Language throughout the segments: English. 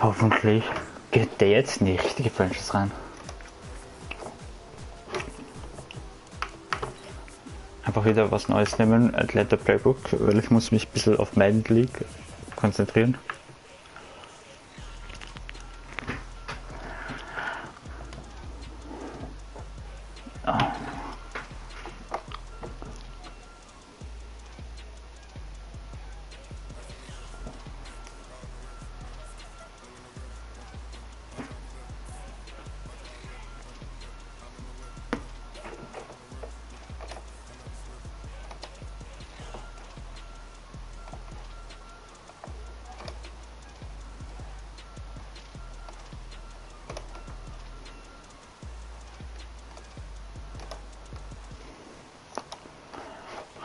Hoffentlich geht der jetzt in die richtige Franchise rein. Einfach wieder was Neues nehmen, Atlanta Playbook, weil ich muss mich ein bisschen auf Madden League konzentrieren.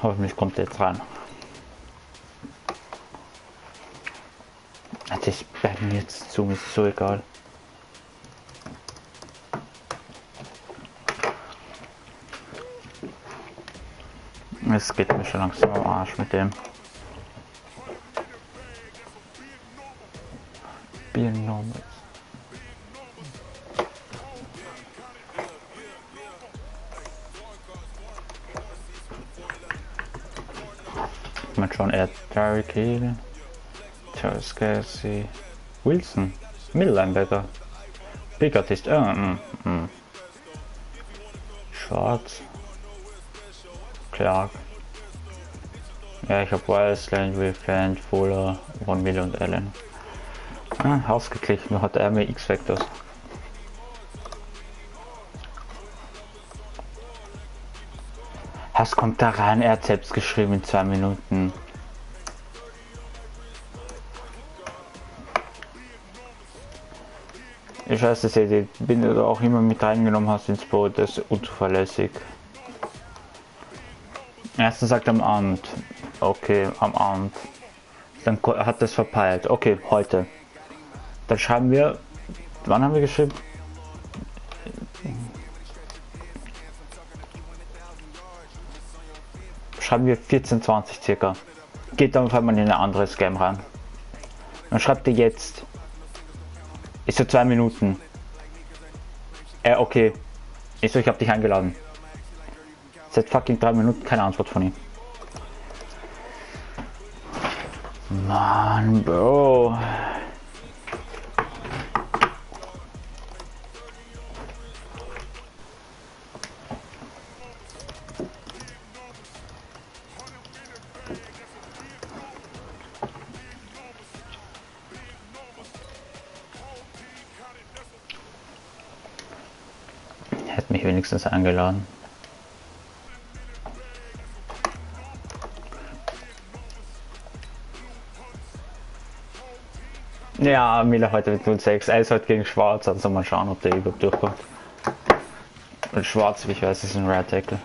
Hoffentlich kommt er jetzt rein. Das ist bei mir jetzt so, ist so egal. Es geht mir schon langsam am Arsch mit dem. Bier normal. Mal schauen, er hat Derrick Hill, Charles Casey, Wilson, Mittellinebacker, Big Artist, Schwarz, Clark. Ja, ich habe Wiles, Landry, Fan, Fuller, Von Miller und Allen. Ausgeglichen, nur hat er mehr X-Factors. Was kommt da rein? Er hat selbst geschrieben in 2 Minuten. Ich weiß, dass ihr bin du auch immer mit reingenommen hast ins Boot, das ist unzuverlässig. Erstens sagt am Abend. Okay, am Abend. Dann hat das verpeilt. Okay, heute. Dann schreiben wir. Wann haben wir geschrieben? Schreiben wir 14:20 circa. Geht dann auf einmal in ein anderes Game rein. Dann schreibt ihr jetzt. Ist so 2 Minuten. Okay. Ich so, ich hab dich eingeladen. Seit fucking 3 Minuten keine Antwort von ihm. Mann, Bro. Hätte mich wenigstens eingeladen. Ja, Miller heute mit 0,6. Er ist heute gegen Schwarz, also mal schauen, ob der überhaupt durchkommt. Und Schwarz, wie ich weiß, ist ein Rare Tackle.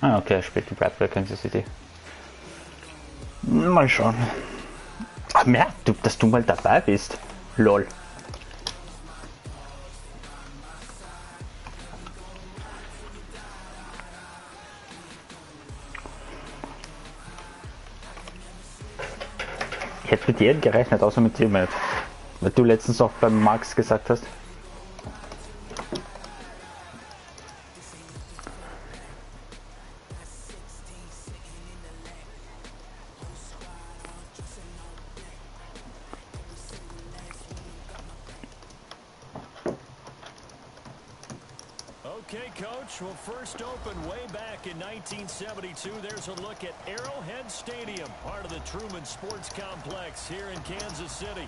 Okay, er spielt die Brad bei Kansas City. Mal schauen. Ach, merk du, dass du mal dabei bist. Lol. Ich hätte mit jedem gerechnet, außer mit dir, weil du letztens auch beim Max gesagt hast. Okay, Coach. Well, first opened way back in 1972. There's a look at Arrowhead Stadium, part of the Truman Sports Complex here in Kansas City.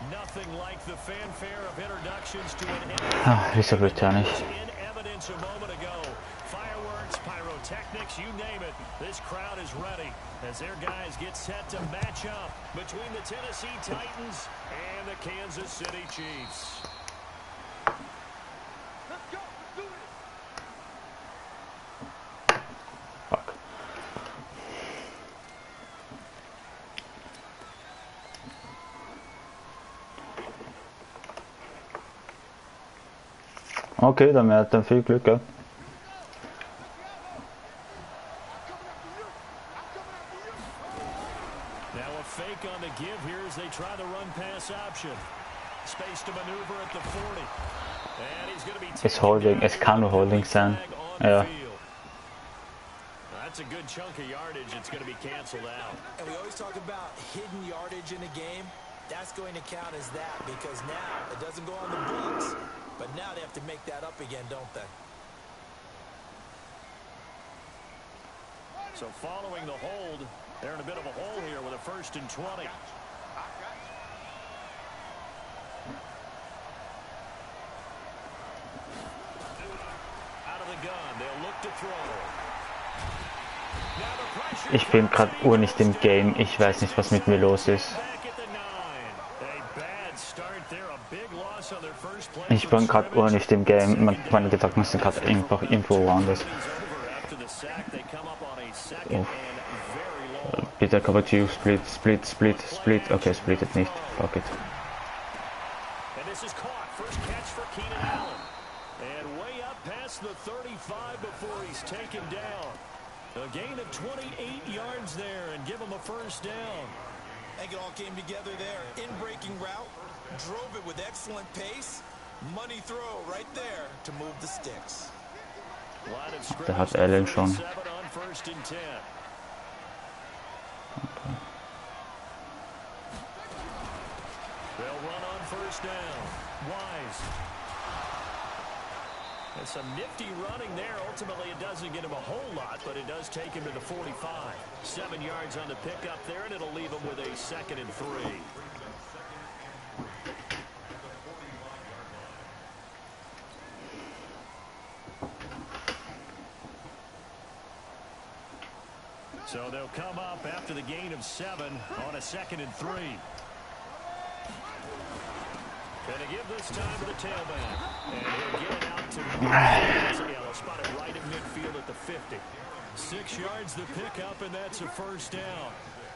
Nothing like the fanfare of introductions to an Wieso wird ja nicht? in evidence a moment ago. Fireworks, pyrotechnics, you name it. This crowd is ready as their guys get set to match up between the Tennessee Titans and the Kansas City Chiefs. Okay, dann hat dann viel Glück, ja. Now a fake on the give here as they try the run pass option. Space to maneuver at the 40. And he's going to be Ist Holding, es kann nur Holding sein. Ja. That's a good chunk of yardage. It's going to be canceled out. And we always talk about hidden yardage in a game. That's going to count as that because now it doesn't go on the books, but now they have to make that up again, don't they? So following the hold, they're in a bit of a hole here with a 1st and 20. Out of the gun, they'll look to throw. Ich bin gerade nicht im Game. Ich weiß nicht, was mit mir los ist. Ich bin gerade nicht im Game. Meine Gedanken sind gerade einfach irgendwo woanders. Oh. Bitte cover 2, split. Okay, splittet nicht. Fuck it. The 35 before he's taken down. A gain of 28 yards there and give him a 1st down. I think it all came together there. In breaking route, drove it with excellent pace. Money throw right there to move the sticks. Da hat Allen schon. Okay. They'll run on 1st down. Wise. And some nifty running there. Ultimately, it doesn't get him a whole lot, but it does take him to the 45. 7 yards on the pickup there, and it'll leave him with a 2nd and 3. So they'll come up after the gain of 7 on a 2nd and 3. Gonna give this time to the tailback. And he'll get it out to they'll spot it right at midfield at the 50. 6 yards the pickup, and that's a 1st down.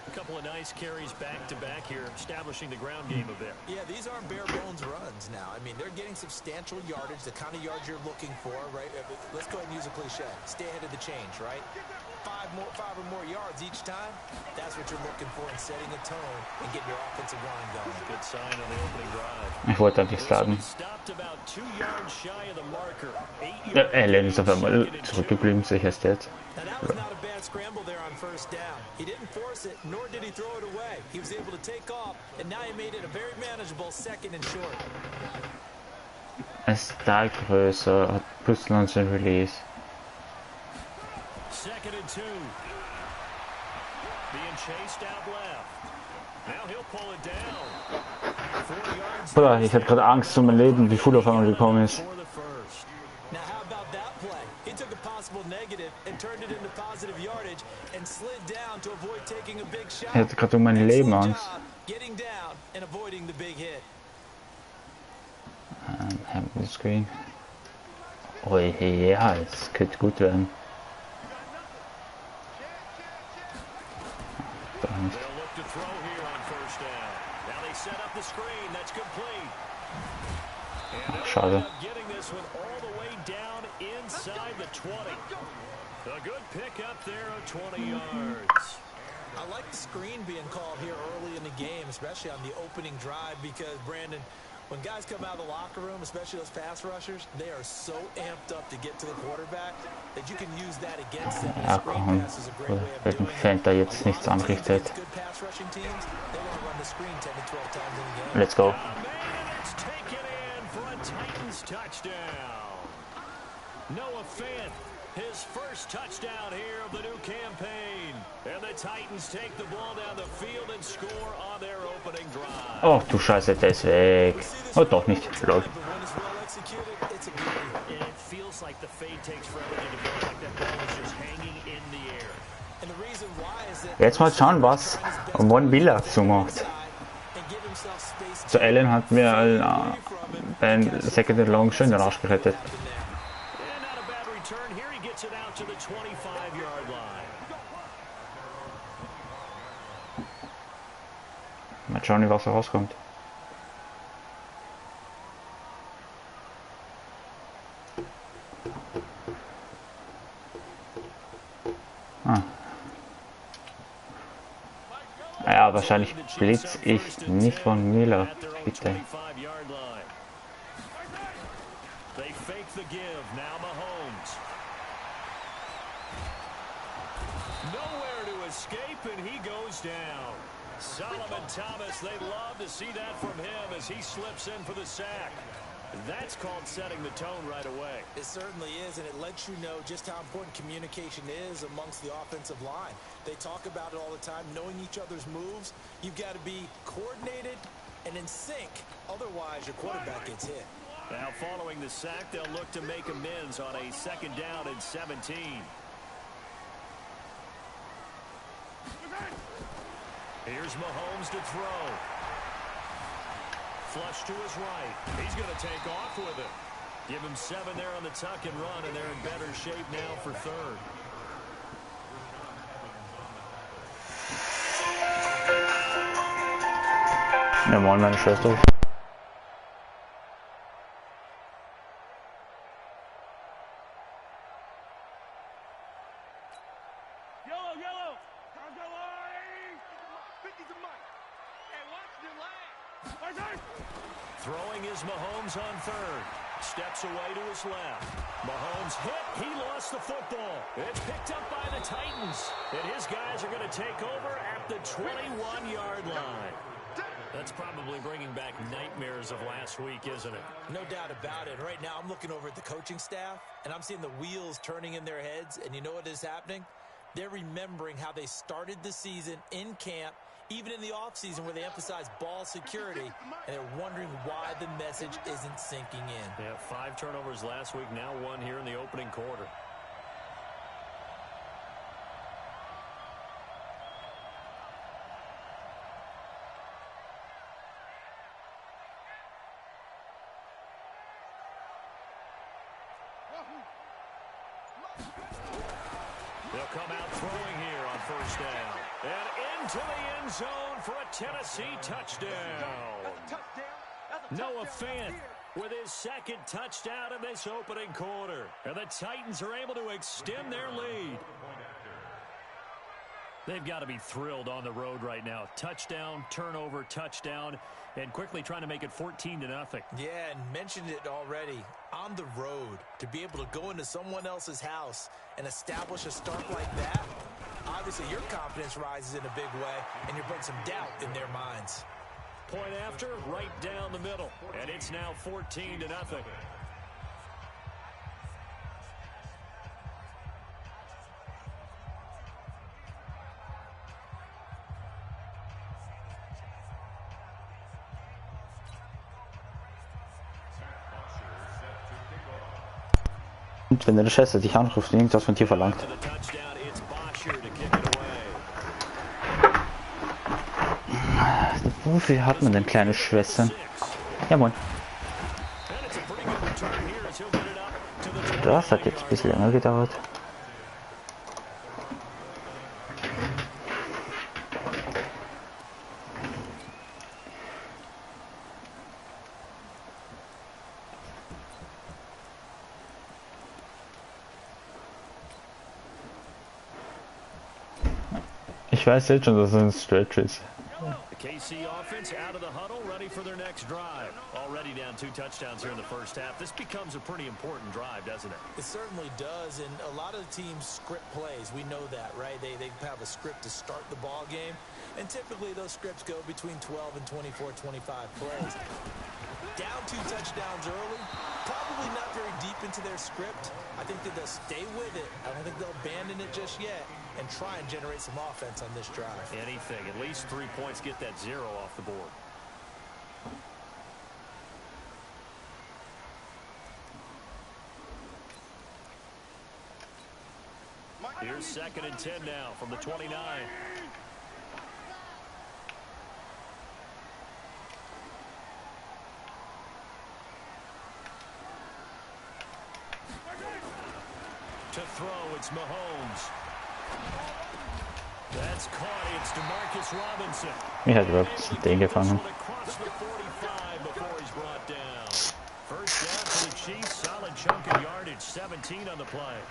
A couple of nice carries back-to-back here, establishing the ground game a bit. Yeah, these aren't bare-bones runs now. I mean, they're getting substantial yardage, the kind of yards you're looking for, right? Let's go ahead and use a cliche. Stay ahead of the change, right? 5 or more yards each time. That's what you're looking for in setting a tone and getting your offensive line going. Good sign on the opening drive. Ich wollte eigentlich starten. Stopped about 2 yards shy of the marker. Allen ist auf einmal zurückgeblieben, sich erst jetzt. Now that was not a bad scramble there on 1st down. He didn't force it, nor did he throw it away. He was able to take off, and now he made it a very manageable 2nd and short. Ist da größer, hat plus 19 Release. 2nd and 2. Being chased out left. Now he'll pull it down. 4 yards. Bruder, ich hatte gerade Angst um mein Leben, wie Full auf einmal gekommen ist. Now how about that play? He took a possible negative and turned it into positive yardage and slid down to avoid taking a big shot. Ich hatte gerade um mein Leben Angst. Getting down and avoiding the big hit. Have the screen. Oh ja, es könnte gut werden. They'll look to throw here on 1st down. Now they set up the screen. That's complete. And Schade. getting this one all the way down inside the 20. A good pickup there of 20 yards. I like the screen being called here early in the game, especially on the opening drive, because, Brandon, when guys come out of the locker room, especially those pass rushers, they are so amped up to get to the quarterback that you can use that against them. Ja, komm. Welchen Fan da jetzt nichts anrichtet. Let's go. Noah Fant, his first touchdown here of the new campaign. And the Titans take the ball down the field and score on their opening drive. Oh, du Scheiße, der ist weg. Oh, doch nicht. Lol. It feels like the fade takes forever to develop, like that ball is just hanging in the air. And the reason why is that Jetzt mal schauen, was Von Villa so macht. So, Allen hat mir beim Second and Long schön den Arsch gerettet. And not a bad return here. He gets it out to the 25-yard line. Mal schauen, was da rauskommt. Ja, wahrscheinlich blitz ich nicht von Müller, bitte. They fake the give. Now Mahomes. Nowhere to escape, and he goes down. Solomon Thomas, they love to see that from him as he slips in for the sack. That's called setting the tone right away. It certainly is, and it lets you know just how important communication is amongst the offensive line. They talk about it all the time, knowing each other's moves. You've got to be coordinated and in sync. Otherwise, your quarterback gets hit. Now, following the sack, they'll look to make amends on a 2nd down and 17. Here's Mahomes to throw. Flush to his right. He's going to take off with it. Give him 7 there on the tuck and run, and they're in better shape now for 3rd. Ja, moin, meine Schwester. Throwing is Mahomes on 3rd. Steps away to his left. Mahomes hit. He lost the football. It's picked up by the Titans. And his guys are going to take over at the 21-yard line. That's probably bringing back nightmares of last week, isn't it? No doubt about it. Right now, I'm looking over at the coaching staff, and I'm seeing the wheels turning in their heads. And you know what is happening? They're remembering how they started the season in camp, even in the offseason where they emphasized ball security, and they're wondering why the message isn't sinking in. Yeah, 5 turnovers last week, now 1 here in the opening quarter. They'll come out throwing here on 1st down. And into the end zone for a Tennessee touchdown. Noah Fant with his 2nd touchdown in this opening quarter. And the Titans are able to extend their lead. They've got to be thrilled on the road right now. Touchdown, turnover, touchdown, and quickly trying to make it 14-0. Yeah, and mentioned it already. On the road, to be able to go into someone else's house and establish a start like that, obviously your confidence rises in a big way, and you bring some doubt in their minds. Point after, right down the middle, and it's now 14-0. Und wenn der Scheiße dich anruft, irgendwas von dir verlangt. Wofür hat man denn kleine Schwestern? Ja, moin. Das hat jetzt ein bisschen länger gedauert. Ich weiß jetzt schon, dass es ein Stretch ist. KC offense out of the huddle, ready for their next drive. Already down 2 touchdowns here in the first half. This becomes a pretty important drive, doesn't it? It certainly does, and a lot of the teams script plays. We know that, right? They have a script to start the ball game, and typically those scripts go between 12 and 24, 25 plays. Down 2 touchdowns early, probably not very deep into their script. I think that they'll stay with it. I don't think they'll abandon it just yet and try and generate some offense on this drive. Anything, at least 3 points, get that 0 off the board. Here's 2nd and 10 now from the 29. To throw, it's Mahomes. That's caught. It's DeMarcus Robinson. Ich hätte überhaupt den gefangen. First down for the Chiefs. Solid chunk of yardage. 17 on the play.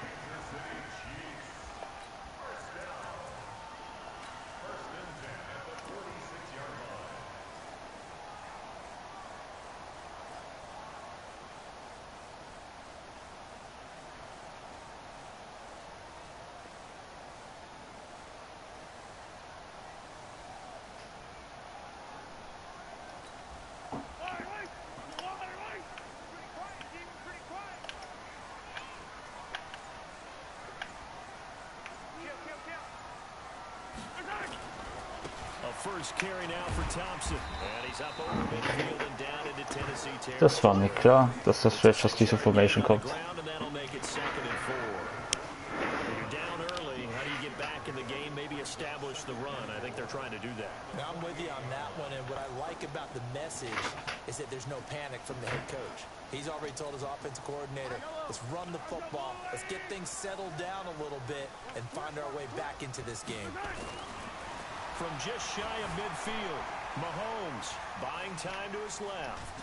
Das war mir klar, dass das jetzt aus dieser Formation kommt. Establish the run. I think they're trying to do that. Now, I'm with you on that one, and what I like about the message is that there's no panic from the head coach. He's already told his offensive coordinator, let's run the football, let's get things settled down a little bit, and find our way back into this game. From just shy of midfield, Mahomes buying time to his left.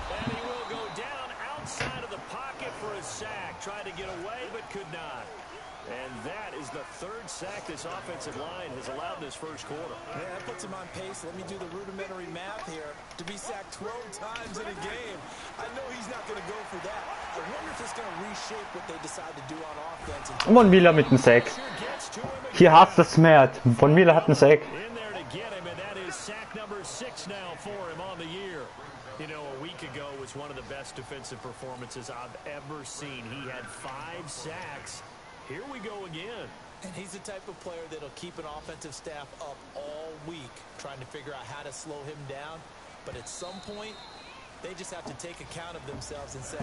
And he will go down outside of the pocket for a sack. Tried to get away, but could not. And that is the third sack this offensive line has allowed this first quarter. Yeah, that puts him on pace. Let me do the rudimentary math here. To be sacked 12 times in a game, I know he's not going to go for that. I wonder if it's going to reshape what they decide to do on offense. Von Miller mit dem Sack. Hier hat das mehr. Von Miller hat einen Sack. In there to get him, and that is sack number 6 now for him on the year. You know, a week ago was one of the best defensive performances I've ever seen. He had 5 sacks. Here we go again. And he's the type of player that'll keep an offensive staff up all week trying to figure out how to slow him down. But at some point, they just have to take account of themselves and say,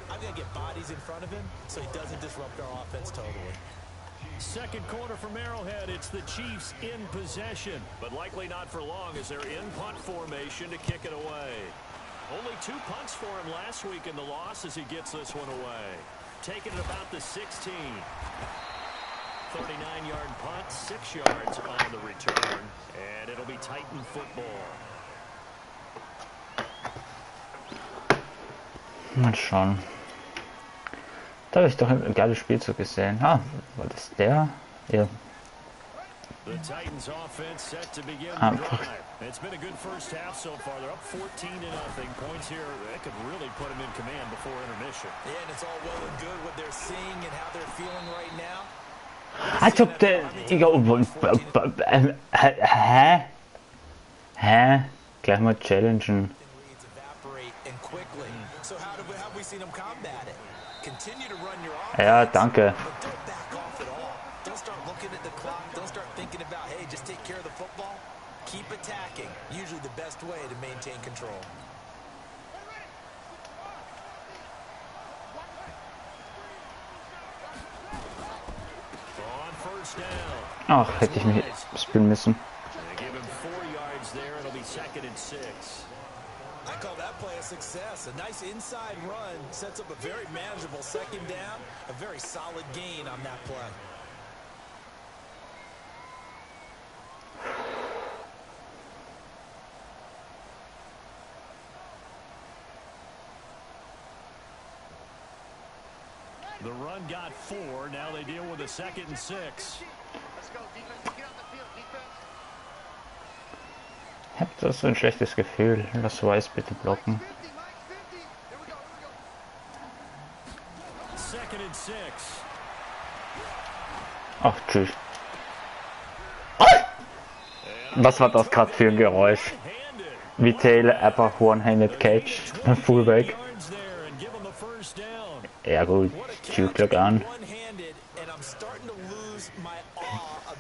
I'm going to get bodies in front of him so he doesn't disrupt our offense totally. Second quarter from Arrowhead. It's the Chiefs in possession, but likely not for long as they're in punt formation to kick it away. Only 2 punts for him last week in the loss as he gets this one away. Taking it about the 16. 39-yard punt, 6 yards on the return, and it'll be Titan football. Mal schauen. Da habe ich doch ein geiles Spielzug gesehen. Ah, war das der? Ja. The Titans offense set to begin the Einfach. drive. It's been a good first half so far. They're up 14-0. Points here that could really put them in command before intermission. Yeah, and it's all well and good what they're seeing and how they're feeling right now. Als ob der... Hä? Hä? Gleich mal challengen. Leads evaporate and quickly. So how have we seen them combat it? Continue to run your offense. Ja, danke. But don't back off at all. Don't start looking at the clock. Don't start thinking about, hey, just take care of the football. Keep attacking. Usually the best way to maintain control. On first down. Ach, hätte ich mich spielen müssen. They give him 4 yards there. It'll be 2nd and 6. I call that play a success. A nice inside run sets up a very manageable 2nd down. A very solid gain on that play. The run got 4. Now they deal with a 2nd and 6. Ich hab da so ein schlechtes Gefühl. Lass Weiß bitte blocken. 2nd and 6. Ach, tschüss. Was war das gerade für ein Geräusch? Wie Taylor einfach One-Handed Catch. Fullback. Ja gut, Glück an.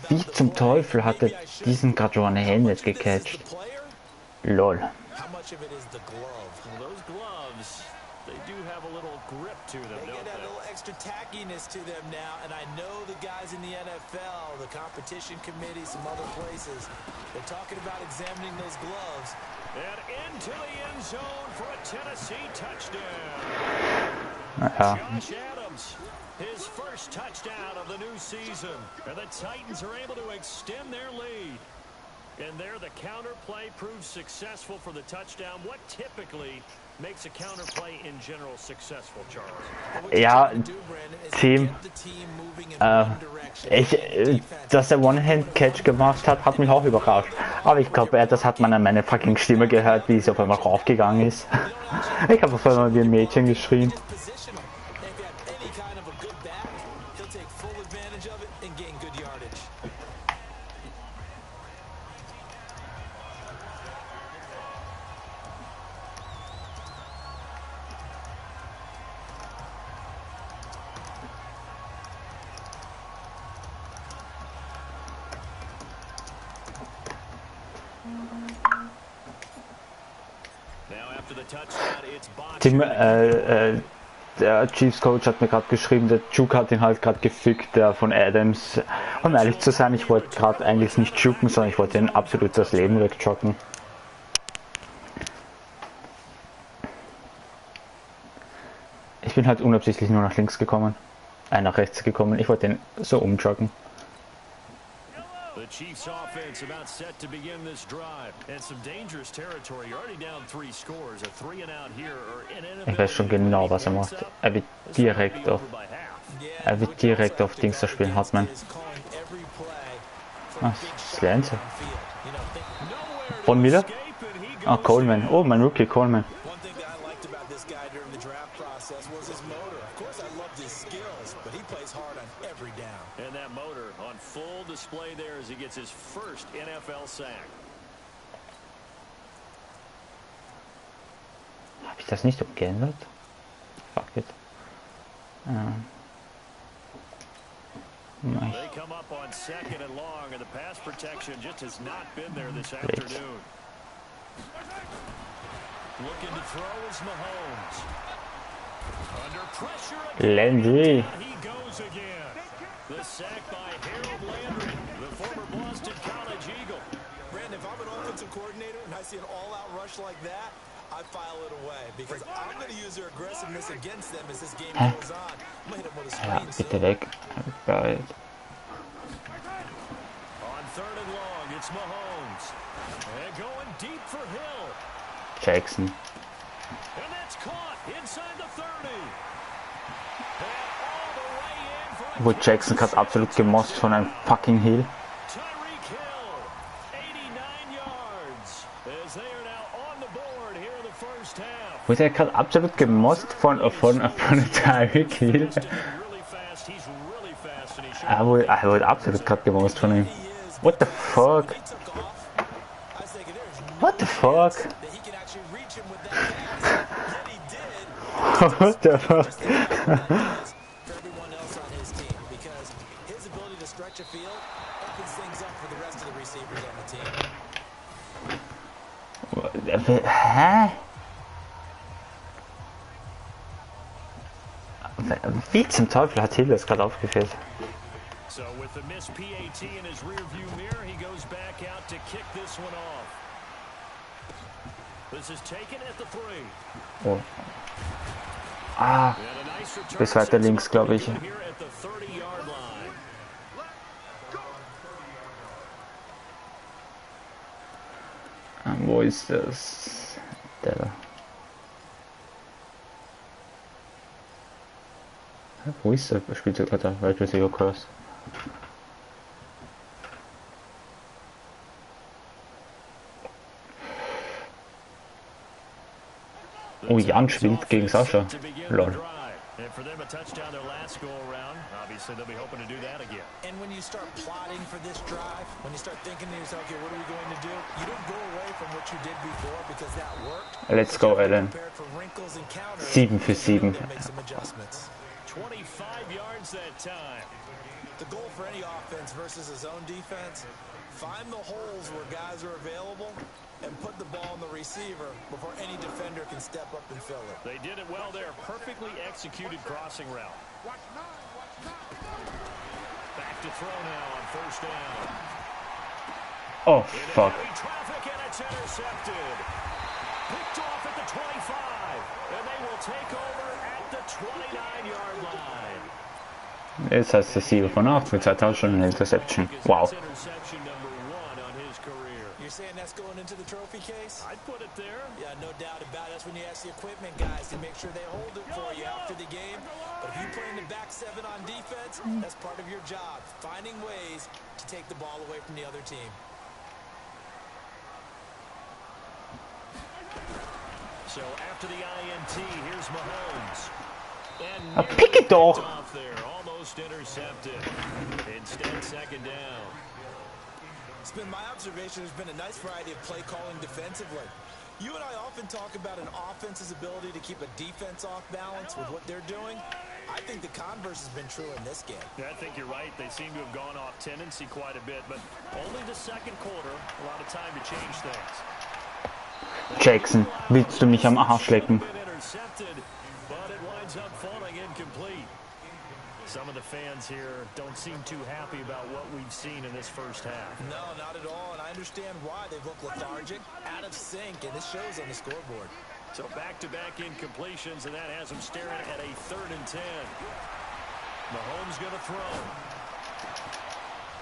Wie zum Teufel hat er diesen gerade One-Handed gecatcht? Lol. Extra tackiness to them now, and I know the guys in the NFL, the competition committee, some other places, they're talking about examining those gloves. And into the end zone for a Tennessee touchdown. Josh Adams, his first touchdown of the new season, and the Titans are able to extend their lead. And there, the counter play proves successful for the touchdown. What typically makes a counter play in general successful, Charles? Ja, Team. Dass er One-Hand-Catch gemacht hat, hat mich auch überrascht. Aber ich glaube, das hat man an meiner fucking Stimme gehört, wie sie auf einmal raufgegangen ist. Ich habe auf einmal wie ein Mädchen geschrien. Tim, der Chiefs Coach hat mir gerade geschrieben, der Juke hat ihn halt gerade gefickt, der von Adams. Um ehrlich zu sein, ich wollte gerade eigentlich nicht juken, sondern ich wollte ihn absolut das Leben wegjoggen. Ich bin halt unabsichtlich nur nach links gekommen. Nach rechts gekommen. Ich wollte ihn so umjoggen. The Chiefs offense about set to begin this drive and some dangerous territory. You're already down 3 scores. A 3 and out here or an Ich weiß schon genau, was er macht. Er wird direkt auf Dings spielen, Hartmann. Ah, Slance. Von Miller? Ah, Coleman. Oh, mein Rookie Coleman. And that motor on full display there as he gets his first NFL sack. Habe ich das nicht umgeändert? Fuck it. They come up on 2nd and long, and the pass protection just has not been there this afternoon. Looking to throw is Mahomes. Under pressure again. Landry. He goes again. The sack by Harold Landry, the former Boston College Eagle. Brandon, if I'm an offensive coordinator and I see an all-out rush like that, I file it away because I'm going to use their aggressiveness against them as this game goes on. I'm going to hit them with a screen. Bitte weg. Geil. On 3rd and long, it's Mahomes. And going deep for Hill. Jackson. And that's caught inside the 30. Wo Jackson gerade absolut gemost von einem fucking Heel. Wurde er gerade absolut gemost von Tyreek Hill? Er wurde absolut gerade gemost von ihm. What the fuck? What the fuck? What the fuck? Hä? Wie zum Teufel hat Hill das gerade aufgeführt? So with the missed PAT in his rearview mirror, he goes back out to kick this one off. This is taken at the 3. Oh. Ah, bis weiter links, glaube ich. Wo ist das? Der. Wo ist er? Spielt er gerade Wide Receiver Cross? Oh, Jan spielt gegen Sascha. Lol. And for them a touchdown their last go around. Obviously they'll be hoping to do that again. And when you start plotting for this drive, when you start thinking to yourself, okay, what are we going to do? You don't go away from what you did before because that worked. Let's go, Alan. 7 für 7. 25 yards that time. The goal for any offense versus a zone defense, find the holes where guys are available and put the ball in the receiver before any defender can step up and fill it. They did it well there. Perfectly executed crossing route. Back to throw now on 1st down. Oh, fuck. Traffic and it's intercepted. Picked off at the 25. And they will take over at the 29-yard line. Jetzt heißt es 7 von 8 mit 2 Touchdowns und Interception. Wow. You're saying that's going into the trophy case? I'd put it there. Yeah, no doubt about it. That's when you ask the equipment guys to make sure they hold it for you after the game. But if you play in the back 7 on defense, that's part of your job. Finding ways to take the ball away from the other team. So after the INT, here's Mahomes. Pick it doch! Off there, almost intercepted. Instead, 2nd down. It's been my observation there's been a nice variety of play calling defensively. You and I often talk about an offense's ability to keep a defense off balance with what they're doing. I think the converse has been true in this game. Yeah, I think you're right. They seem to have gone off tendency quite a bit, but only the 2nd quarter, a lot of time to change things. Jackson, willst du mich am Arsch lecken? Some of the fans here don't seem too happy about what we've seen in this first half. No, not at all, and I understand why. They've looked lethargic, out of sync, and this shows on the scoreboard. So back-to-back incompletions, and that has them staring at a 3rd and 10. Mahomes going to throw.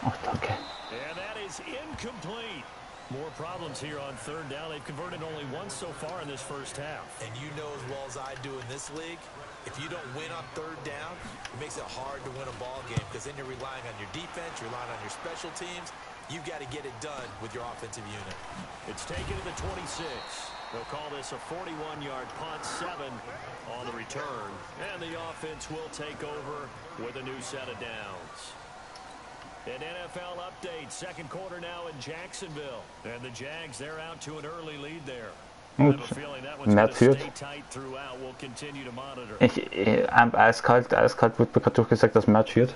Oh, danke. And that is incomplete. More problems here on 3rd down. They've converted only once so far in this first half. And you know as well as I do in this league, if you don't win on 3rd down, it makes it hard to win a ball game because then you're relying on your defense, you're relying on your special teams. You've got to get it done with your offensive unit. It's taken to the 26. They'll call this a 41-yard punt, 7 on the return. And the offense will take over with a new set of downs. An NFL update, 2nd quarter now in Jacksonville. And the Jags, they're out to an early lead there. Gut, mehr führt. Eiskalt wird mir gerade durchgesagt, dass Matt führt.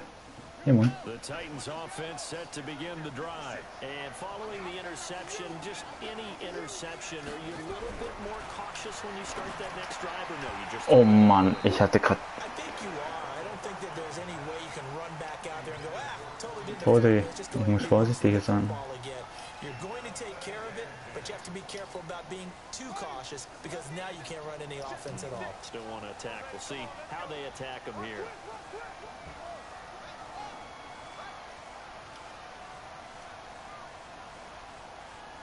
Ja, Mann. The Titans offense set to begin the drive. And following the interception, just any interception, are you a little bit more cautious when you start that next drive or no? You just Oh Mann, ich hatte gerade. I think you are. I don't think that there's any way you can run back out there and go, totally didn't Vorsichtig, ich muss vorsichtiger sein. You're going to take care of it, but you have to be careful about being too cautious because now you can't run any offense at all. Still want to attack. We'll see how they attack them here.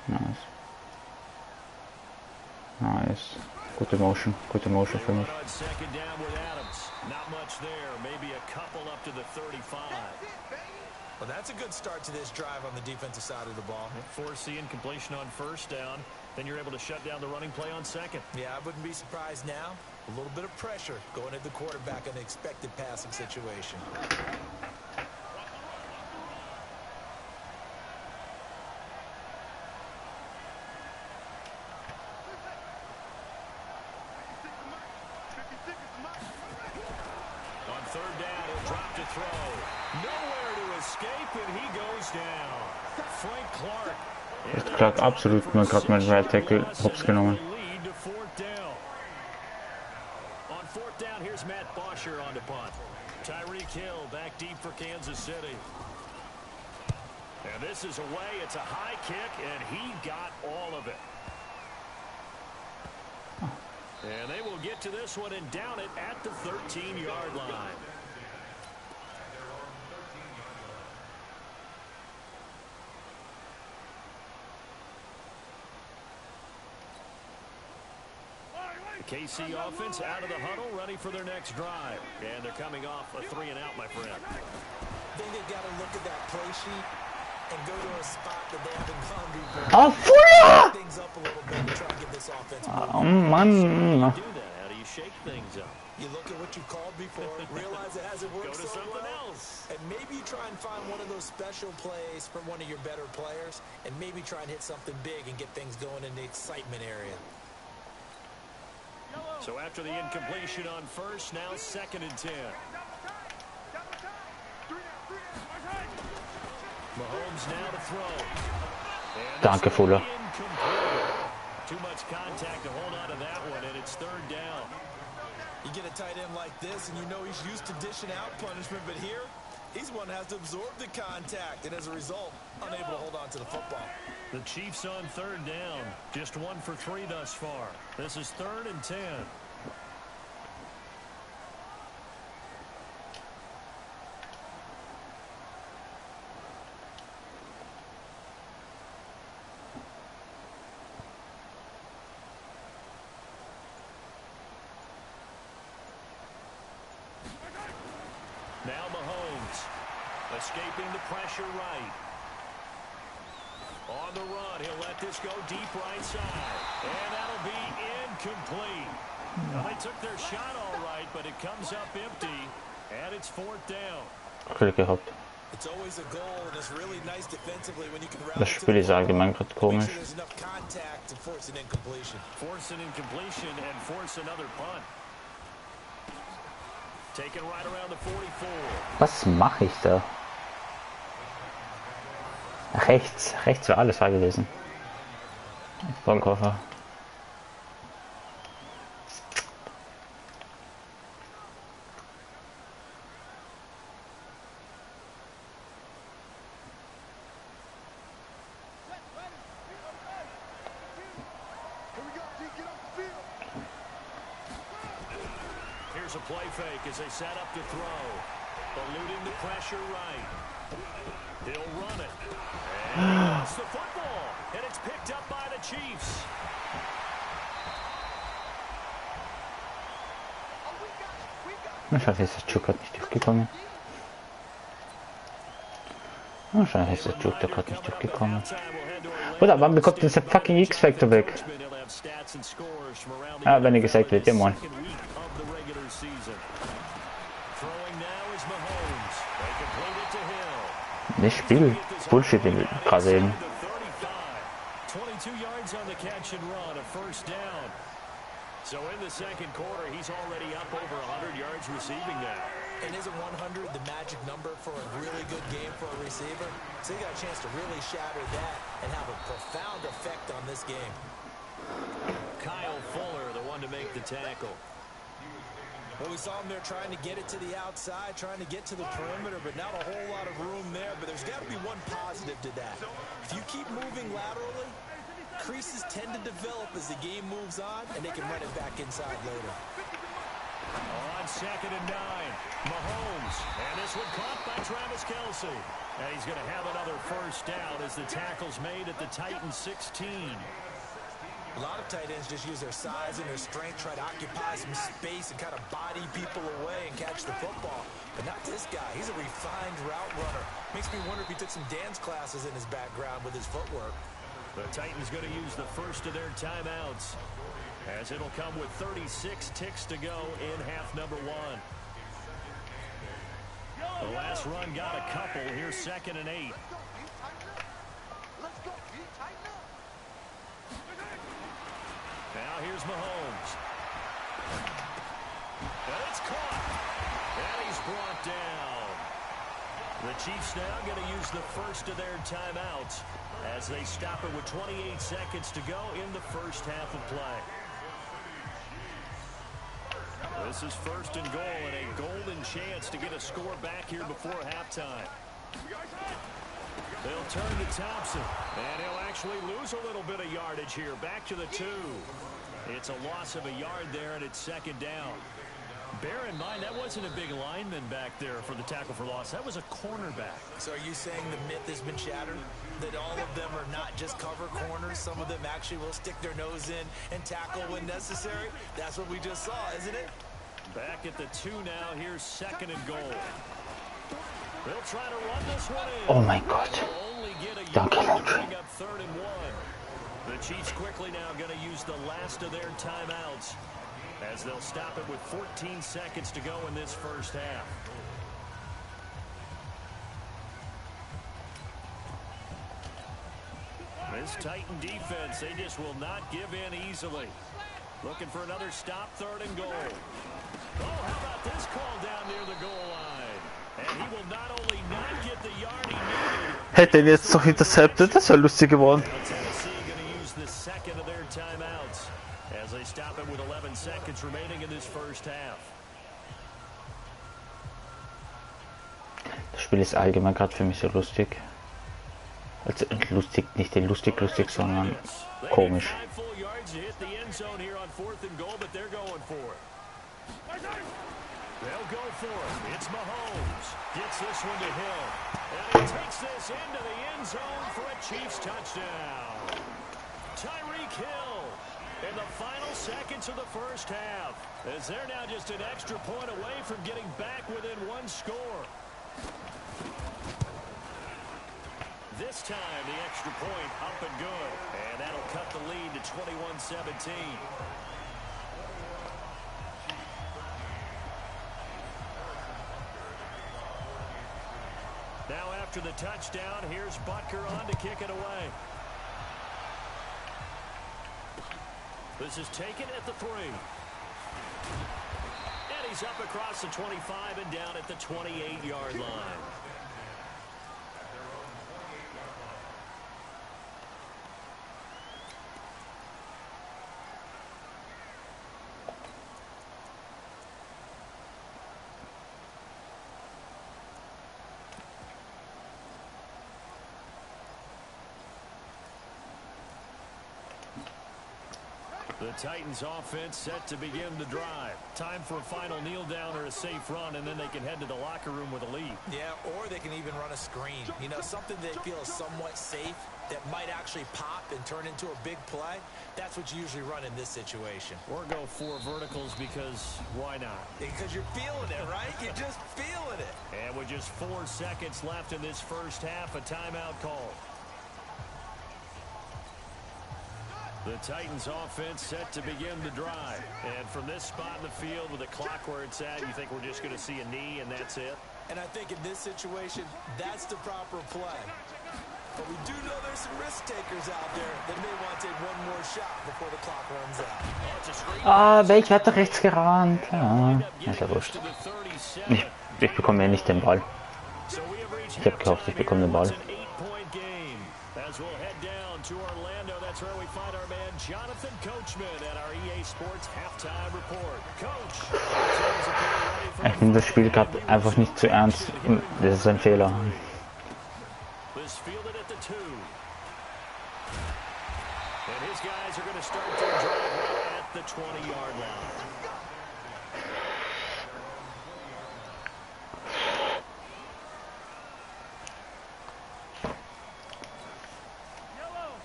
Nice. Nice. Gute Motion für mich. Second down with Adams. Not much there. Maybe a couple up to the 35. Well, that's a good start to this drive on the defensive side of the ball. Force the incompletion on 1st down. Then you're able to shut down the running play on 2nd. Yeah, I wouldn't be surprised now. A little bit of pressure going at the quarterback in an expected passing situation. On 3rd down, he'll drop to throw. Nowhere to escape, and he goes down. Frank Clark. Ist Clark absolut mal gerade mein Right Tackle hops genommen. On 4th down, here's Matt Bosher on the punt. Tyreek Hill back deep for Kansas City. And this is away. It's a high kick, and he got all of it. And they will get to this one and down it at the 13-yard line. The KC offense out of the huddle, ready for their next drive. And they're coming off a 3-and-out, my friend. I think they've got to look at that play sheet and go to a spot that they haven't gone before. Oh, Feuer! Things up a little bit and try to get this offense moving. Oh Mann. How do you shake things up? You look at what you called before, realize it hasn't worked Go to so something well, else. and maybe you try and find one of those special plays from one of your better players, and maybe try and hit something big and get things going in the excitement area. So after the incompletion on 1st, now 2nd and 10. Mahomes now to throw. Danke, Fuller. Too much contact to hold on to that one, and it's 3rd down. You get a tight end like this, and you know he's used to dishing out punishment, but here, he's one that has to absorb the contact, and as a result, unable to hold on to the football. The Chiefs on 3rd down. Just 1 for 3 thus far. This is 3rd and 10. Now Mahomes, escaping the pressure right. On the run, he'll let this go deep right side. And that'll be incomplete. Well, they took their shot all right, but it comes up empty. And it's 4th down. Glück gehabt. It's always a goal, and it's really nice defensively when you can rally Das Spiel ist allgemein gerade komisch. there's enough contact to force an incompletion. Force an incompletion and force another punt. Taken right around the 44. Was mache ich da? Rechts wäre alles frei gewesen. Vollkoffer. Here's a play fake as they set up to throw. Eluding the pressure right. He'll run it. And he lost the football. And it's picked up by the Chiefs. Schade, ist der Joke nicht durchgekommen. Oh, schade, ist der Joke gerade nicht durchgekommen. Oder wann bekommt dieser fucking X-Factor weg? Ah, wenn er gesagt wird, ja moin. Das Spiel Bullshit gerade eben. 22 yards on the catch and run, a first down. So in the second quarter, he's already up over 100 yards receiving now. And isn't 100 the magic number for a really good game for a receiver? So he got a chance to really shatter that and have a profound effect on this game. Kyle Fuller, the one to make the tackle. Well, we saw him there trying to get it to the outside, trying to get to the perimeter, but not a whole lot of room there. But there's got to be one positive to that. If you keep moving laterally, creases tend to develop as the game moves on, and they can run it back inside later. On 2nd and 9, Mahomes. And this one caught by Travis Kelce. And he's going to have another first down as the tackle's made at the Titans 16. A lot of tight ends just use their size and their strength, try to occupy some space and kind of body people away and catch the football. But not this guy. He's a refined route runner. Makes me wonder if he took some dance classes in his background with his footwork. The Titans going to use the first of their timeouts, as it'll come with 36 ticks to go in half number 1. The last run got a couple. Here's 2nd and 8. Now here's Mahomes. And it's caught. And he's brought down. The Chiefs now going to use the first of their timeouts as they stop it with 28 seconds to go in the first half of play. This is 1st and goal and a golden chance to get a score back here before halftime. They'll turn to Thompson, and he'll actually lose a little bit of yardage here. Back to the 2. It's a loss of a yard there, and it's 2nd down. Bear in mind, that wasn't a big lineman back there for the tackle for loss. That was a cornerback. So are you saying the myth has been shattered? That all of them are not just cover corners? Some of them actually will stick their nose in and tackle when necessary? That's what we just saw, isn't it? Back at the 2 now. Here's 2nd and goal. They'll try to run this one in. Oh my God. Danke, Bring up 3rd and 1. The Chiefs quickly now going to use the last of their timeouts, as they'll stop it with 14 seconds to go in this first half. This Titan defense, they just will not give in easily. Looking for another stop, 3rd and goal. Oh, how about this call down near the goal line? And he will not only not get the yard he needed. Hätte ihn jetzt doch intercepted, das wäre lustig geworden. Tennessee going to use the second of their timeouts as they stop it with 11 seconds remaining in this first half. Das Spiel ist allgemein gerade für mich so lustig. Also lustig, nicht lustig, sondern komisch. They'll go for it. It's Mahomes. Gets this one to Hill. And he takes this into the end zone for a Chiefs touchdown. Tyreek Hill in the final seconds of the first half, as they're now just an extra point away from getting back within one score. This time, the extra point up and good. And that'll cut the lead to 21-17. Now after the touchdown, here's Butker on to kick it away. This is taken at the 3. And he's up across the 25 and down at the 28-yard line. The Titans offense set to begin the drive. Time for a final kneel down or a safe run, and then they can head to the locker room with a lead. Yeah, or they can even run a screen. You know, something they feel is somewhat safe that might actually pop and turn into a big play. That's what you usually run in this situation. Or go 4 verticals because why not? Because you're feeling it, right? You're just feeling it. And with just 4 seconds left in this first half, a timeout call. The Titans offense set to begin the drive. And from this spot in the field with the clock where it's at, you think we're just going to see a knee and that's it? And I think in this situation, that's the proper play. But we do know there's some risk takers out there that may want to take one more shot before the clock runs out. Ah, ich werde rechts gerannt. Ja, ist ja wurscht. Ich bekomme ja nicht den Ball. Ich habe gehofft, ich bekomme den Ball. Ich nehme das Spiel gerade einfach nicht zu ernst. Das ist ein Fehler.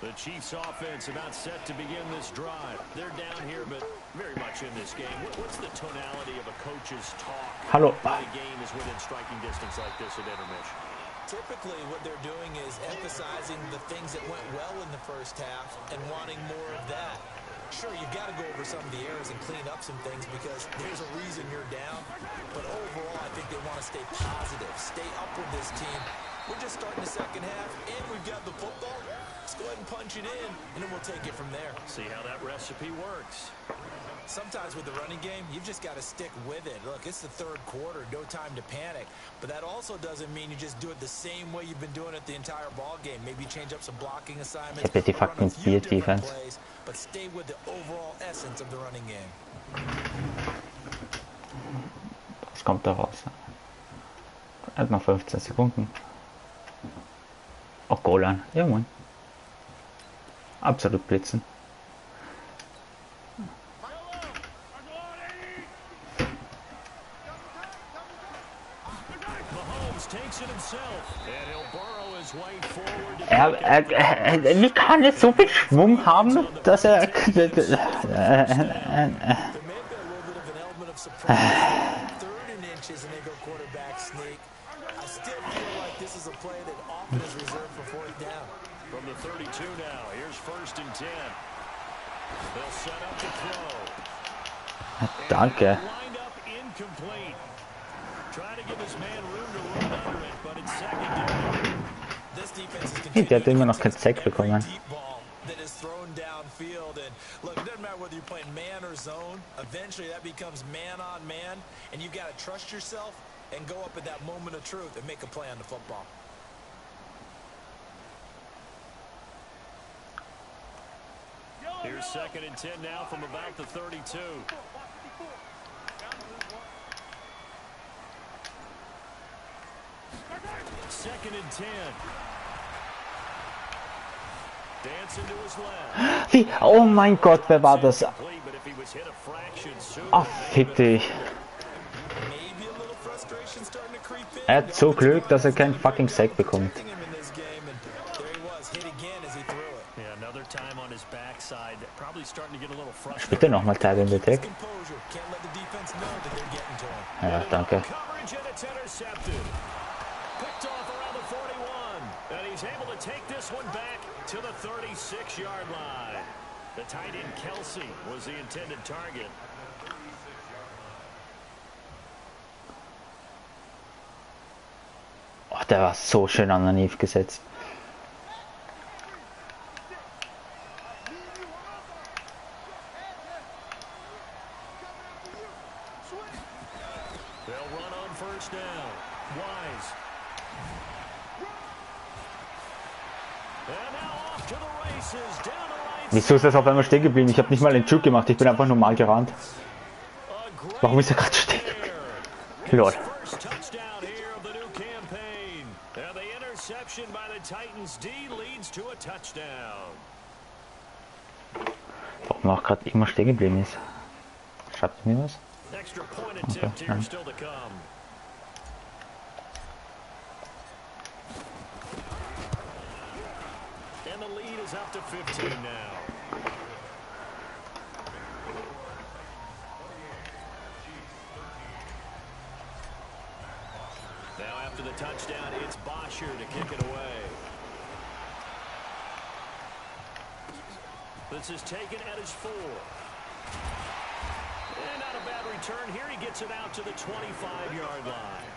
The Chiefs offense about set to begin this drive. They're down here, but very much in this game. What's the tonality of a coach's talk? Hallo. When a game is within striking distance like this at intermission. Typically, what they're doing is emphasizing the things that went well in the first half and wanting more of that. Sure, you've got to go over some of the errors and clean up some things because there's a reason you're down. But overall, I think they want to stay positive, stay up with this team. We're just starting the second half, and we've got the football. Let's go ahead and punch it in, and then we'll take it from there. See how that recipe works. Sometimes with the running game, you've just got to stick with it. Look, it's the third quarter, no time to panic. But that also doesn't mean you just do it the same way you've been doing it the entire ball game. Maybe change up some blocking assignments, die run a fucking few different defense. plays, but stay with the overall essence of the running game. Was kommt da raus? Er hat noch 15 Sekunden. Auch Golan. Ja, moin. Absolut blitzen. Wie kann er so viel Schwung haben, dass er... From the 32 now, here's 1st and 10. They'll set up to throw. Danke. Lined up incomplete. Trying to give his man room to run under it, but it's second down. This defense is Hey, der hat immer noch kein Sack bekommen. That is thrown downfield, and look, it doesn't matter whether you're playing man or zone. Eventually, that becomes man on man, and you've got to trust yourself and go up at that moment of truth and make a play on the football. Here's 2nd and 10 now from about the 32. Second and 10. Dancing to his left. Wie? Oh mein Gott, wer war das? Ach, fick dich. Er hat so Glück, dass er keinen fucking Sack bekommt. Spielt er nochmal Teil in der Tech? Ja, danke. Oh, der war so schön underneath gesetzt. Wieso ist das auf einmal stehen geblieben? Ich habe nicht mal den Juke gemacht, ich bin einfach normal gerannt. Warum ist er gerade stehen geblieben? Lol. Warum auch gerade immer stehen geblieben ist. Schreibt mir was? Extra point Okay, attempt here nein. still to come. And the lead is up to 15 now. Now after the touchdown, it's Bosher to kick it away. This is taken at his 4. And not a bad return here. He gets it out to the 25-yard line.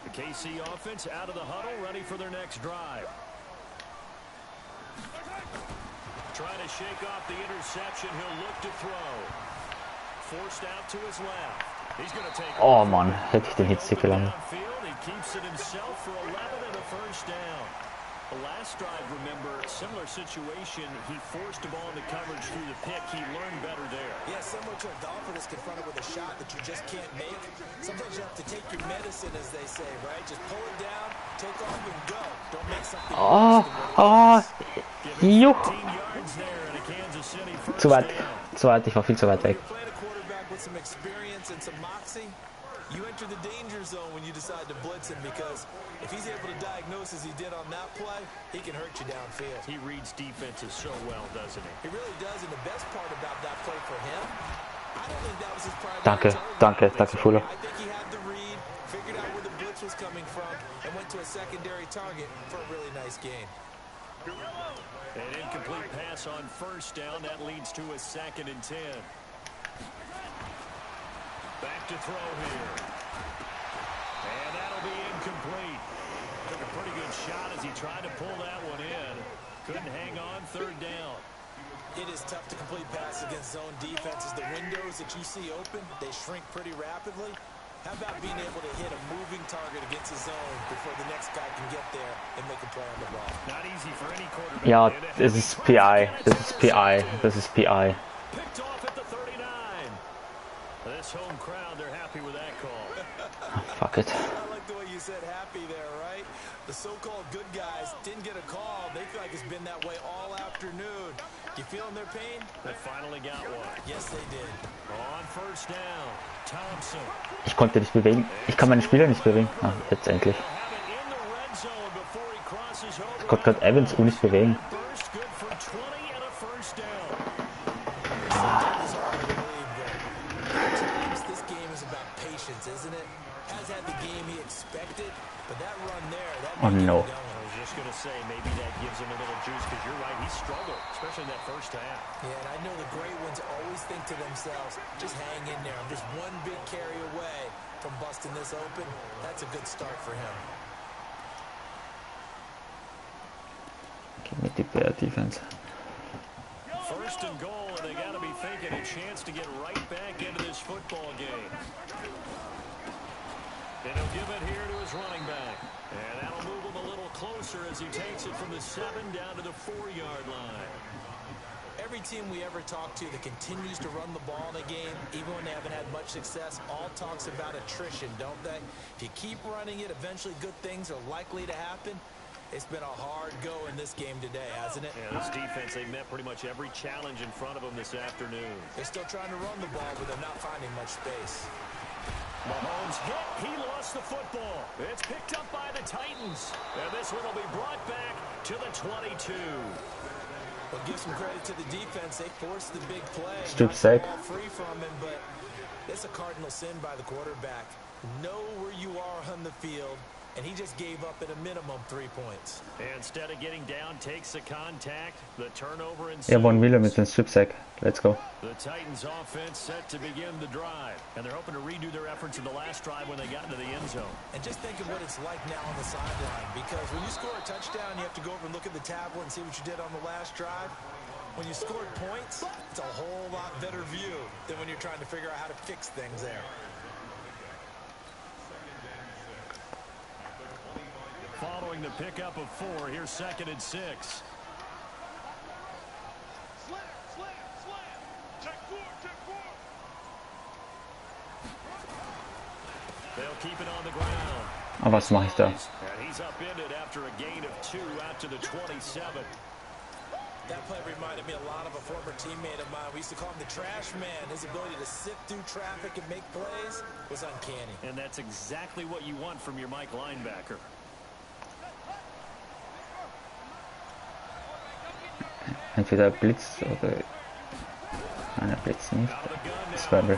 The KC offense out of the huddle, ready for their next drive. Trying to shake off the interception. He'll look to throw. Forced out to his left. He's going to take Oh Mann, hätte ich den Hitstick gelandet. He keeps it himself for 11 and a first down. The last drive, remember, similar situation. He forced the ball into coverage through the pick. He learned better there. Yeah, similar to a golfer that's confronted with a shot that you just can't make. Sometimes you have to take your medicine, as they say, right? Just pull it down, take off, and go. Don't make something worse than what it is. Juh. 15 yards there and a Kansas City first Zu weit, down. ich war viel zu weit weg. You're playing a quarterback with some experience and some moxie. You enter the danger zone when you decide to blitz him, because if he's able to diagnose as he did on that play, he can hurt you downfield. He reads defenses so well, doesn't he? He really does, and the best part about that play for him, I don't think that was his primary Danke, target. danke, Fuller. I think he had the read, figured out where the blitz was coming from, and went to a secondary target for a really nice gain. An incomplete pass on first down. That leads to a 2nd and 10. Back to throw here. And that'll be incomplete. Took a pretty good shot as he tried to pull that one in. Couldn't hang on 3rd down. It is tough to complete passes against zone defenses. The windows that you see open, they shrink pretty rapidly. How about being able to hit a moving target against a zone before the next guy can get there and make a play on the ball? Not easy for any quarterback. Ja, das ist PI, das ist PI, das ist PI. Picked off at the 39. This home crowd, they're happy with that call. Fuck it. I like the way you said happy there, right? The so-called good guys didn't get a call. They feel like it's been that way all afternoon. You feeling their pain? They finally got one. Yes, they did. On first down, Thompson. Ich konnte nicht bewegen. Ich kann meine Spieler nicht bewegen. Ah, jetzt endlich. They'll have it in the red zone before he crosses over. Ich konnte gerade Evans nicht bewegen. First, good for 20 and a first down. Sometimes it's hard to believe, but at times this game is about patience, isn't it? Has had the game he expected, but that run there, that Oh made no. him going. I was just going to say, maybe that gives him a little juice, because you're right, he struggled, especially in that first half. Yeah, and I know the great ones always think to themselves, just hang in there. I'm just one big carry away from busting this open. That's a good start for him. Gib mir die Bear Defense. First and goal, and they got to be thinking a chance to get right back into this football game. And he'll give it here to his running back. And that'll move him a little closer as he takes it from the 7 down to the 4-yard line. Every team we ever talk to that continues to run the ball in a game, even when they haven't had much success, all talks about attrition, don't they? If you keep running it, eventually good things are likely to happen. It's been a hard go in this game today, hasn't it? Yeah, this defense, they met pretty much every challenge in front of them this afternoon. They're still trying to run the ball, but they're not finding much space. Mahomes hit. He lost the football. It's picked up by the Titans. And this one will be brought back to the 22. Well, give some credit to the defense. They forced the big play. Strip Got the sack. ball free from him, but it's a cardinal sin by the quarterback. Know where you are on the field, and he just gave up at a minimum 3 points. Instead of getting down, takes the contact, the turnover and Ja, Von Miller mit dem Strip Sack. Let's go. the Titans offense set to begin the drive. And they're hoping to redo their efforts in the last drive when they got into the end zone. And just think of what it's like now on the sideline, because when you score a touchdown, you have to go over and look at the tablet and see what you did on the last drive. When you scored points, it's a whole lot better view than when you're trying to figure out how to fix things there. Following the pickup of 4, here's 2nd and 6. They'll keep it on the ground. Aber was mache ich da? That play reminded me a lot of a former teammate of mine. We used to call him the trash man. His ability to sift through traffic and make plays was uncanny. And that's exactly what you want from your Mike linebacker. Entweder Blitz oder... Nein, er blitzt nicht. Swivel.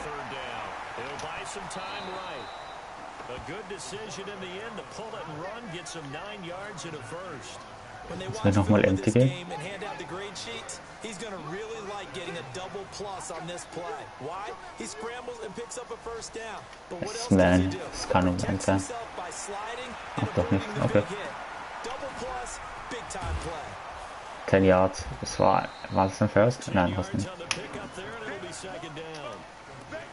A good decision in the end to pull it and run, get some 9 yards in a first. When they watch film of this game and hand out the grade sheets, he's going to really like getting a double plus on this play. Why? He scrambles and picks up a first down. But what else does he do? Protects himself by sliding and avoiding the big hit. Double plus, big time play. 10 Yards. Das war es ein First? Nein, was nicht.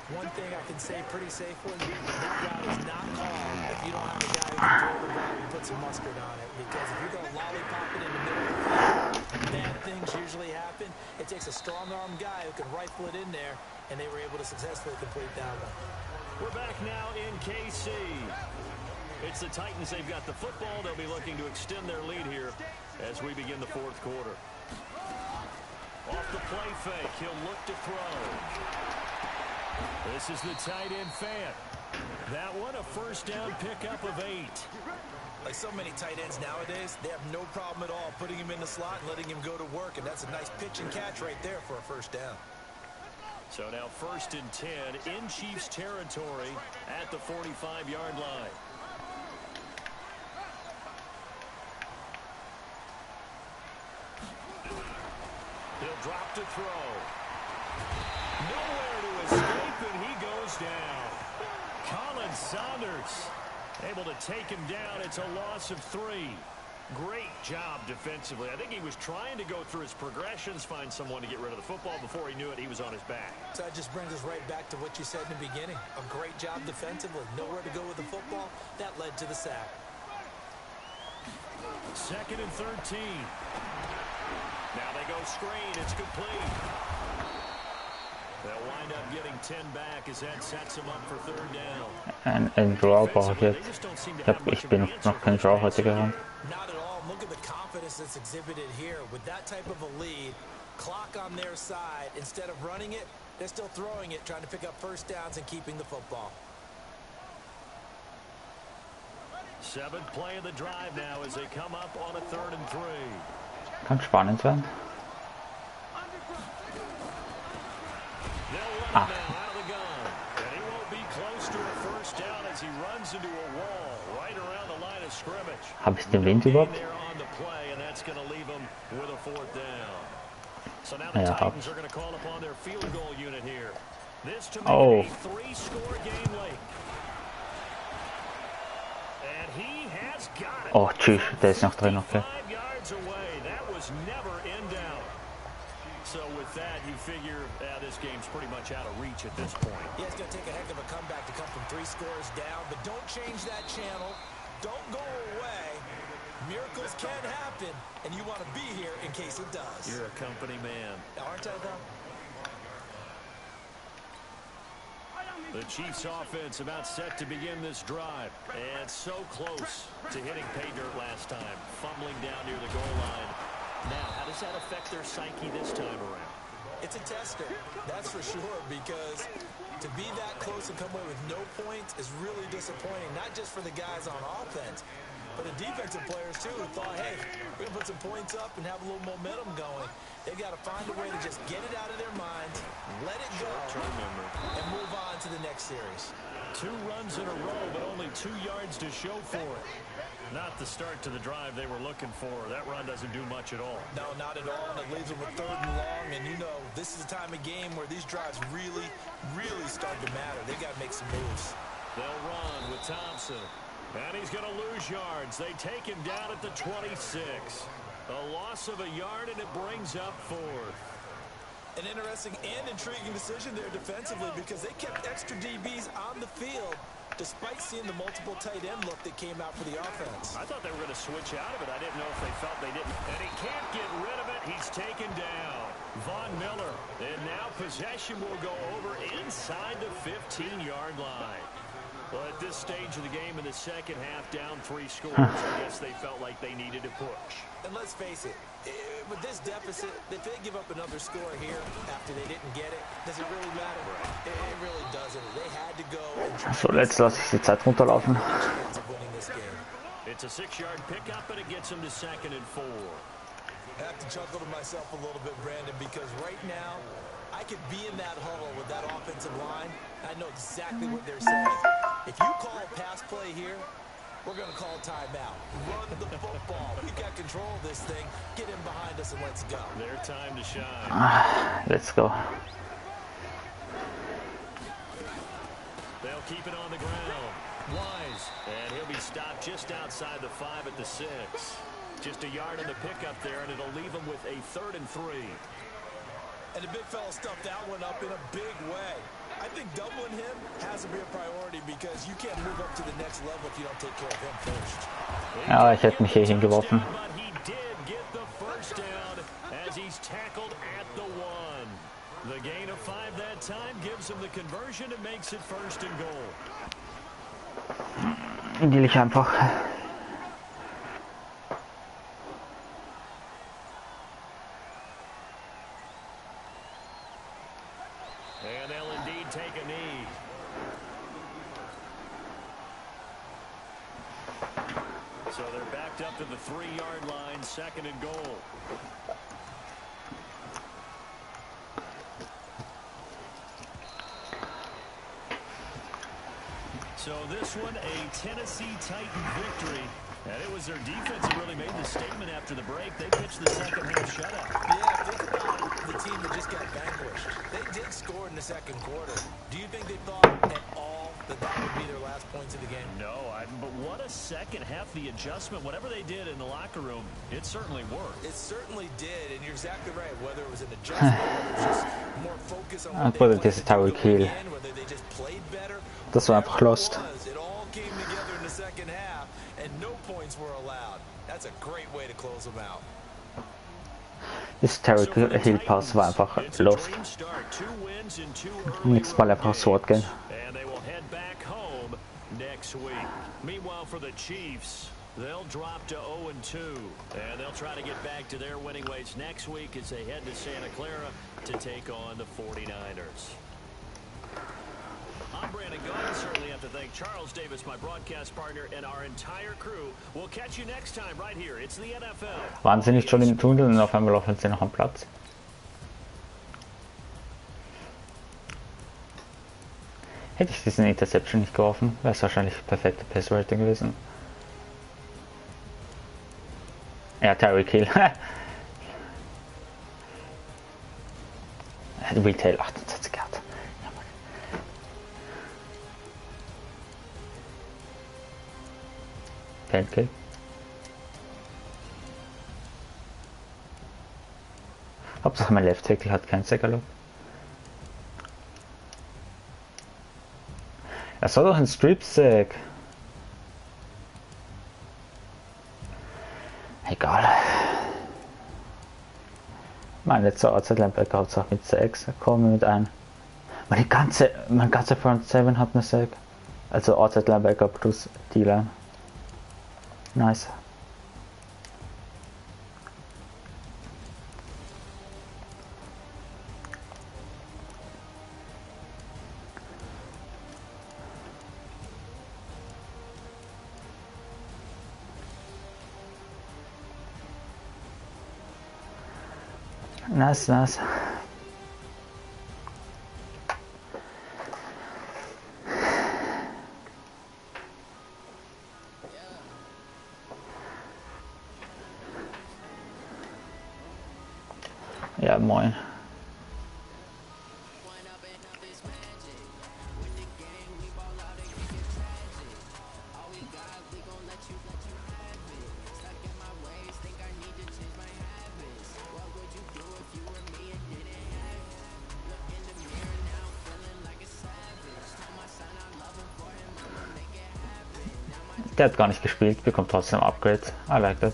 One thing I can say pretty safely, that route is not called if you don't have a guy who can throw the ball and put some mustard on it. Because if you're going to lollipop it in the middle of the field, bad things usually happen. It takes a strong-arm guy who can rifle it in there, and they were able to successfully complete that one. We're back now in KC. It's the Titans. They've got the football. They'll be looking to extend their lead here as we begin the fourth quarter. Off the play fake, he'll look to throw. This is the tight end fan. That one, a first down pickup of 8. Like so many tight ends nowadays, they have no problem at all putting him in the slot and letting him go to work, and that's a nice pitch and catch right there for a first down. So now 1st and 10 in Chiefs territory at the 45-yard line. He'll drop to throw. Nowhere to escape, and he goes down. Colin Saunders able to take him down. It's a loss of 3. Great job defensively. I think he was trying to go through his progressions, find someone to get rid of the football. Before he knew it, he was on his back. So that just brings us right back to what you said in the beginning. A great job defensively. Nowhere to go with the football. That led to the sack. 2nd and 13. Now they go screen. It's complete. They'll wind up getting 10 back as that sets them up for 3rd down. Ein Draw brauche ich jetzt. Ich bin noch kein Draw heute gerannt. Not at all. Look at the confidence that's exhibited here. With that type of a lead, clock on their side, instead of running it, they're still throwing it, trying to pick up first downs and keeping the football. 7th play of the drive now as they come up on a 3rd and 3. Kann spannend sein. Out of the gun. And he won't be close to a first down as he runs into a wall right around the line of scrimmage. Habe ich den Wind überhaupt? There on the play, and that's going to leave him with a 4th down. So now the Titans are going to call upon their field goal unit here. This to make a 3-score game late. And he has got it. Oh, tschüss, der ist noch drin, okay. 5 yards away. That was never in doubt. So with that, you figure this game's pretty much out of reach at this point. Yeah, it's going to take a heck of a comeback to come from 3 scores down, but don't change that channel. Don't go away. Miracles can happen, and you want to be here in case it does. You're a company man. Aren't I, though? The Chiefs offense about set to begin this drive. And so close to hitting pay dirt last time. Fumbling down near the goal line. Now, how does that affect their psyche this time around? It's a tester, that's for sure, because to be that close and come away with no points is really disappointing, not just for the guys on offense, but the defensive players, too, who thought, hey, we're going to put some points up and have a little momentum going. They've got to find a way to just get it out of their minds, let it go, and move on to the next series. 2 runs in a row, but only 2 yards to show for it. Not the start to the drive they were looking for. That run doesn't do much at all. No, not at all, and it leaves them with 3rd and long, and you know, this is the time of game where these drives really, really start to matter. They got to make some moves. They'll run with Thompson, and he's going to lose yards. They take him down at the 26. A loss of a yard, and it brings up 4th. An interesting and intriguing decision there defensively because they kept extra DBs on the field despite seeing the multiple tight end look that came out for the offense. I thought they were going to switch out of it. I didn't know if they felt they didn't. And he can't get rid of it. He's taken down. Von Miller. And now possession will go over inside the 15-yard line. Well, at this stage of the game in the second half, down 3 scores. I guess they felt like they needed to push. And let's face it, with this deficit, if they give up another score here after they didn't get it, does it really matter? It really doesn't. They had to go and try. So, jetzt lasse ich die Zeit runterlaufen. It's a 6-yard pickup, and it gets them to 2nd and 4. I have to chuckle to myself a little bit, Brandon, because right now, I could be in that huddle with that offensive line. I know exactly what they're saying. If you call a pass play here, we're going to call timeout. Run the football. We've got control of this thing. Get in behind us and let's go. Their time to shine. Let's go. They'll keep it on the ground. Wise. And he'll be stopped just outside the 5 at the 6. Just a yard on the pickup there, and it'll leave him with a 3rd and 3. And the big fella stuffed that one up in a big way. I think doubling him has to be a priority because you can't move up to the next level if you don't take care of him first. Ja, ich hätte mich hier hingeworfen. But he did get the first down as he's tackled at the 1. The gain of 5 that time gives him the conversion and makes it 1st and goal. Will ich einfach. And they'll indeed take a knee. So they're backed up to the 3-yard line, 2nd and goal. So this one, a Tennessee Titan victory. And it was their defense that really made the statement after the break. They pitched the second half shutout. Yeah, think about the team that just got vanquished. They did score in the 2nd quarter. Do you think they thought at all that that would be their last points of the game? No, but what a second half. The adjustment, whatever they did in the locker room, it certainly worked. It certainly did, and you're exactly right. Whether it was an adjustment, whether it was just more focus on what Wurde they diese Tower Kill. whether they just played better. Das war einfach lost. It all came together in the second half, and no points were allowed. That's a great way to close them out. Das Terry Hill Pass war einfach lost. Nächstes Mal einfach aufs Wort gehen. And they will head back home next week. Meanwhile, for the Chiefs, they'll drop to 0-2, and they'll try to get back to their winning ways next week as they head to Santa Clara to take on the 49ers. I'm Brandon Gaunt. Certainly have to thank Charles Davis, my broadcast partner, and our entire crew. We'll catch you next time right here. It's the NFL. Waren sie nicht schon im Tunnel und auf einmal laufen sie noch am Platz? Hätte ich diesen Interception nicht geworfen, wäre es wahrscheinlich perfekte Pass-Rating gewesen. Ja, Tyreek Hill. Retail 28 Grad. Pancake. Hauptsache mein Left Tackle hat keinen Sack erlaubt. Er soll doch ein Strip Sack. Egal. Mein letzter Outside Linebacker hat es auch mit Sacks. Kommen mit ein. Mein ganze Front 7 hat eine Sack. Also Outside Linebacker plus D-Line. Nice. Nice. Ja, moin. Der hat gar nicht gespielt, bekommt trotzdem Upgrade. I like that.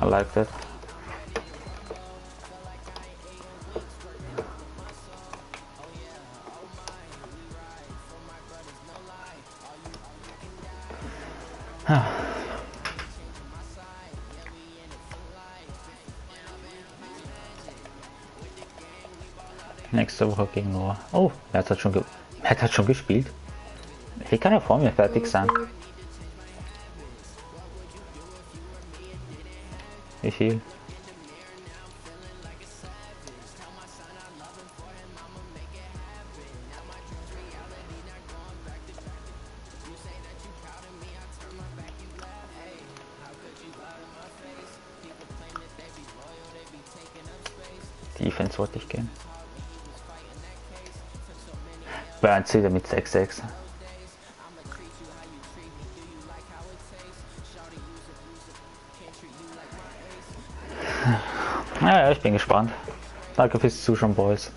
I like that. Nächste Woche gegen Noah. Oh, Matt hat schon gespielt. Wie kann er vor mir fertig sein? Wie viel? Defense wollte ich gehen. Burns wieder mit 6-6. Ja, ich bin gespannt. Danke fürs Zuschauen, Boys.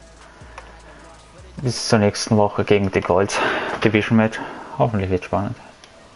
Bis zur nächsten Woche gegen die Gold Division Match. Hoffentlich wird spannend.